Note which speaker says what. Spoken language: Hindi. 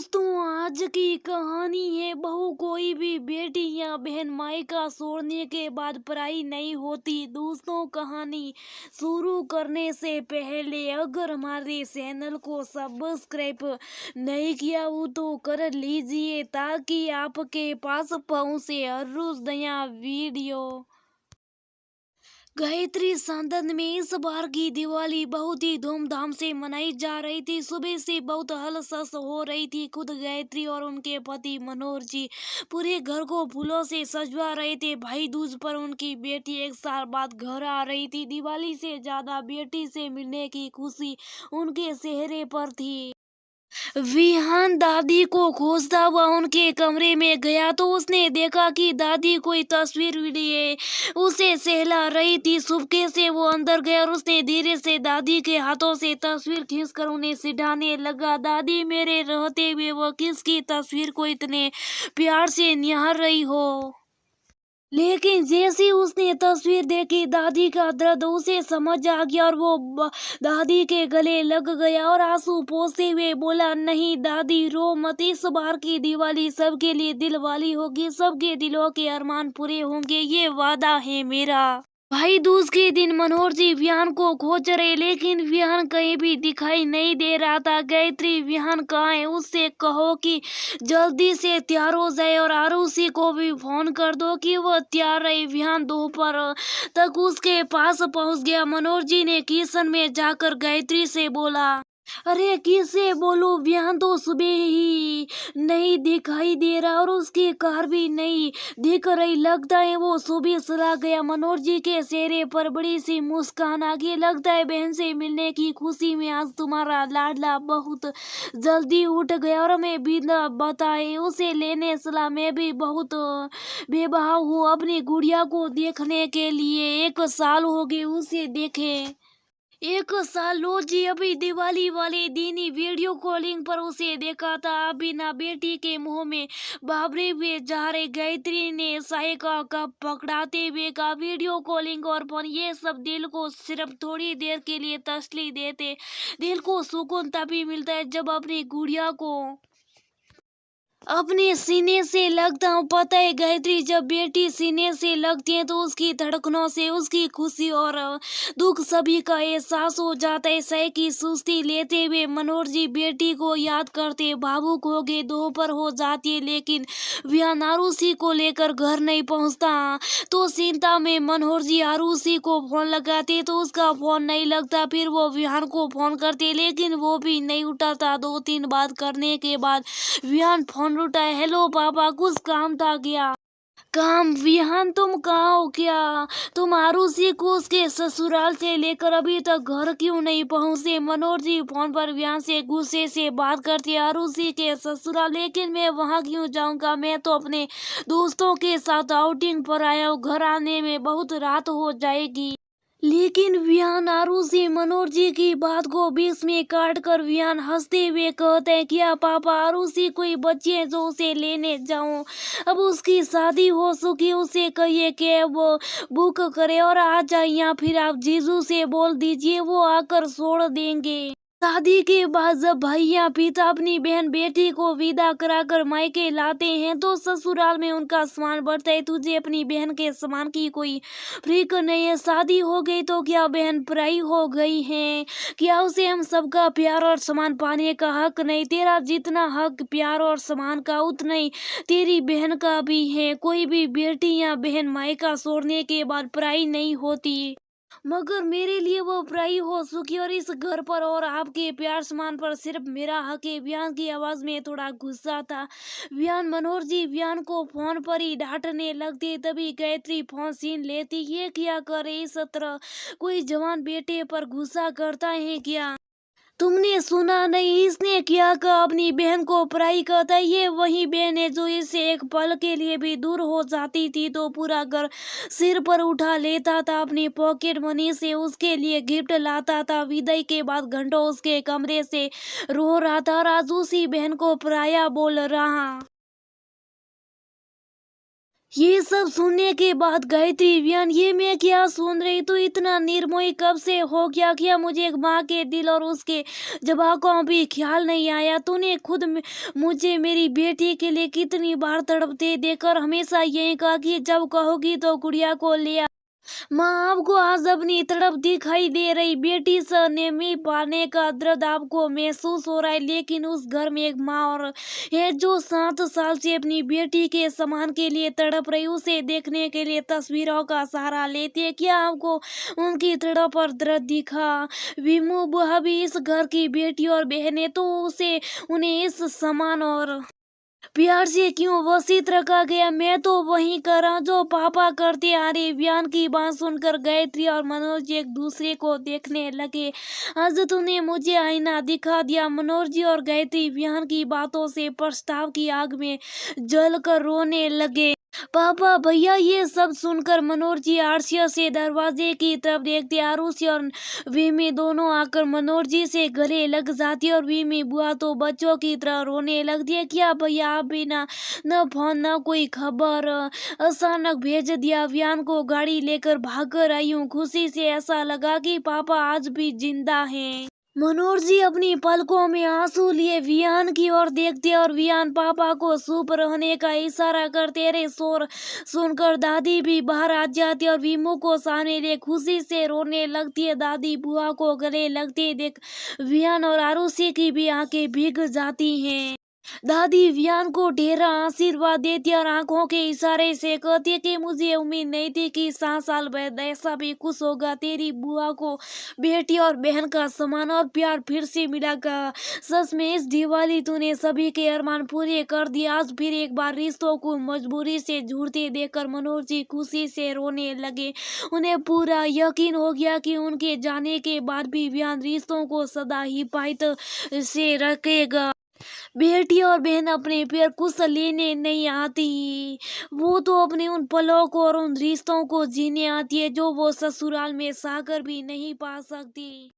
Speaker 1: दोस्तों, आज की कहानी है बहू कोई भी बेटी या बहन मायका छोड़ने के बाद पराई नहीं होती। दोस्तों, कहानी शुरू करने से पहले अगर हमारे चैनल को सब्सक्राइब नहीं किया हो तो कर लीजिए ताकि आपके पास पहुंचे हर रोज नया वीडियो। गायत्री सांदन में इस बार की दिवाली बहुत ही धूमधाम से मनाई जा रही थी। सुबह से बहुत हलचल हो रही थी। खुद गायत्री और उनके पति मनोहर जी पूरे घर को फूलों से सजवा रहे थे। भाई दूज पर उनकी बेटी एक साल बाद घर आ रही थी। दिवाली से ज्यादा बेटी से मिलने की खुशी उनके चेहरे पर थी। विहान दादी को खोजता हुआ उनके कमरे में गया तो उसने देखा कि दादी कोई तस्वीर लिए उसे सहला रही थी। चुपके से वो अंदर गया और उसने धीरे से दादी के हाथों से तस्वीर खींचकर उन्हें सिढ़ाने लगा। दादी, मेरे रहते हुए वो किसकी तस्वीर को इतने प्यार से निहार रही हो? लेकिन जैसे उसने तस्वीर देखी, दादी का दर्द उसे समझ आ गया और वो दादी के गले लग गया और आंसू पोंछते हुए बोला, नहीं दादी, रो मत। इस बार की दिवाली सबके लिए दिल वाली होगी, सबके दिलों के अरमान पूरे होंगे, ये वादा है मेरा। भाई दूज के दिन मनोहर जी विहान को खोज रहे, लेकिन विहान कहीं भी दिखाई नहीं दे रहा था। गायत्री, विहान कहाँ है? उससे कहो कि जल्दी से तैयार हो जाए और आरुषि को भी फोन कर दो कि वो तैयार रहे। विहान दोपहर तक उसके पास पहुंच गया। मनोहर जी ने किचन में जाकर गायत्री से बोला, अरे किसे बोलूं, विहान तो सुबह ही नहीं दिखाई दे रहा और उसकी कार भी नहीं दिख रही। लगता है वो सुबह चला गया। मनोहर जी के चेहरे पर बड़ी सी मुस्कान आ गई। लगता है बहन से मिलने की खुशी में आज तुम्हारा लाडला बहुत जल्दी उठ गया और हमें बिना बताए उसे लेने चला। मैं भी बहुत बेबहा हूँ अपनी गुड़िया को देखने के लिए। 1 साल हो गए उसे देखे। 1 साल? लो जी, अभी दिवाली वाले दिन ही वीडियो कॉलिंग पर उसे देखा था। अभी ना बेटी के मुंह में बाबरे हुए जा रहे। गायत्री ने चाय का कप पकड़ाते हुए कहा, वीडियो कॉलिंग और फोन ये सब दिल को सिर्फ थोड़ी देर के लिए तसल्ली देते। दिल को सुकून तभी मिलता है जब अपनी गुड़िया को अपने सीने से लगता हूँ। पता है गायत्री, जब बेटी सीने से लगती है तो उसकी धड़कनों से उसकी खुशी और दुख सभी का एहसास हो जाता है। सह की सुस्ती लेते हुए मनोहर जी बेटी को याद करते भावुक हो गए। दोपहर हो जाती है लेकिन विहान आरुषि को लेकर घर नहीं पहुँचता तो चिंता में मनोहर जी आरुषि को फोन लगाते तो उसका फोन नहीं लगता। फिर वो विहान को फोन करते लेकिन वो भी नहीं उठाता। 2-3 बात करने के बाद विहान फोन उठा। हेलो पापा, कुछ काम था क्या? काम? विहान, तुम कहाँ हो? क्या तुम आरुषि को उसके ससुराल से लेकर अभी तक घर क्यों नहीं पहुँचे? मनोहर जी फोन पर विहान से गुस्से से बात करते। आरुषि के ससुराल? लेकिन मैं वहाँ क्यों जाऊँगा? मैं तो अपने दोस्तों के साथ आउटिंग पर आया हूँ। घर आने में बहुत रात हो जाएगी। लेकिन विहान, आरुषि मनोहर जी की बात को बीच में काट कर विहान हंसते हुए कहते हैं, क्या पापा, आरुषि कोई बच्ची है जो उसे लेने जाऊं? अब उसकी शादी हो चुकी, उसे कहिए कि वो बुक करे और आ जाए, या फिर आप जीजू से बोल दीजिए वो आकर छोड़ देंगे। शादी के बाद जब भैया पिता अपनी बहन बेटी को विदा कराकर मायके लाते हैं तो ससुराल में उनका सम्मान बढ़ता है। तुझे अपनी बहन के सम्मान की कोई फिक्र नहीं है। शादी हो गई तो क्या बहन पराई हो गई है? क्या उसे हम सबका प्यार और सम्मान पाने का हक नहीं? तेरा जितना हक प्यार और सम्मान का उतना ही तेरी बहन का भी है। कोई भी बेटी या बहन मायका छोड़ने के बाद पराई नहीं होती, मगर मेरे लिए वो पराई हो चुकी और इस घर पर और आपके प्यार सम्मान पर सिर्फ मेरा हक है। विहान की आवाज में थोड़ा गुस्सा था। विहान, मनोहर जी विहान को फोन पर ही डांटने लगती। तभी गायत्री फोन छीन लेती। ये क्या करे इस तरह? कोई जवान बेटे पर गुस्सा करता है क्या? तुमने सुना नहीं, इसने क्या कहा? अपनी बहन को पराई कहता है। ये वही बहन है जो इससे एक पल के लिए भी दूर हो जाती थी तो पूरा घर सिर पर उठा लेता था। अपनी पॉकेट मनी से उसके लिए गिफ्ट लाता था। विदाई के बाद घंटों उसके कमरे से रो रहा था और आज उसी बहन को पराया बोल रहा। ये सब सुनने के बाद गायत्री वियान, ये मैं क्या सुन रही, तू इतना निर्मोही कब से हो गया? क्या मुझे एक माँ के दिल और उसके जवाब का भी ख्याल नहीं आया? तूने खुद मुझे मेरी बेटी के लिए कितनी बार तड़पते देखकर हमेशा यही कहा कि जब कहोगी तो गुड़िया को ले आ। माँ, आपको आज अपनी तड़प दिखाई दे रही, बेटी से नेमी पाने का दर्द आपको महसूस हो रहा है, लेकिन उस घर में एक माँ और है जो 7 साल से अपनी बेटी के सम्मान के लिए तड़प रही, उसे देखने के लिए तस्वीरों का सहारा लेती है। क्या आपको उनकी तड़प और दर्द दिखा? विमू बुआ भी इस घर की बेटी और बहन है, तो उसे उन्हें इस सम्मान और प्यार से क्यों वसीयत रखा गया? मैं तो वही करा जो पापा करते आ रहे। वियान की बात सुनकर गायत्री और मनोज एक दूसरे को देखने लगे। आज तूने मुझे आईना दिखा दिया। मनोज जी और गायत्री वियान की बातों से पछताव की आग में जलकर रोने लगे। पापा, भैया, ये सब सुनकर मनोज जी आरसिया से दरवाजे की तरफ देखते। आरुषि और विमी दोनों आकर मनोज जी से गले लग जाती है और विमी बुआ तो बच्चों की तरह रोने लगती है। क्या भैया, आप बिना न फोन न कोई खबर अचानक भेज दिया? वियान को गाड़ी लेकर भागकर आई हूँ। खुशी से ऐसा लगा कि पापा आज भी जिंदा हैं। मनोज जी अपनी पलकों में आंसू लिए वियान की ओर देखते और वियान पापा को चुप रहने का इशारा करते रहे। शोर सुनकर दादी भी बाहर आ जाती और विमू को सामने देख खुशी से रोने लगती है। दादी बुआ को गले लगते देख वियान और आरुषि की भी आंखें भीग जाती हैं। दादी वियान को ढेरा आशीर्वाद देती और आंखों के इशारे से कहती है कि मुझे उम्मीद नहीं थी कि 7 साल बाद ऐसा भी खुश होगा। तेरी बुआ को बेटी और बहन का सम्मान और प्यार फिर से मिलेगा। सच में इस दिवाली तूने सभी के अरमान पूरे कर दिए। आज फिर एक बार रिश्तों को मजबूरी से जुड़ते देखकर मनोज जी खुशी से रोने लगे। उन्हें पूरा यकीन हो गया कि उनके जाने के बाद भी वियान रिश्तों को सदा हिफाजत से रखेगा। बेटी और बहन अपने पैर कुछ लेने नहीं आती, वो तो अपने उन पलों को और उन रिश्तों को जीने आती है जो वो ससुराल में साकर भी नहीं पा सकती।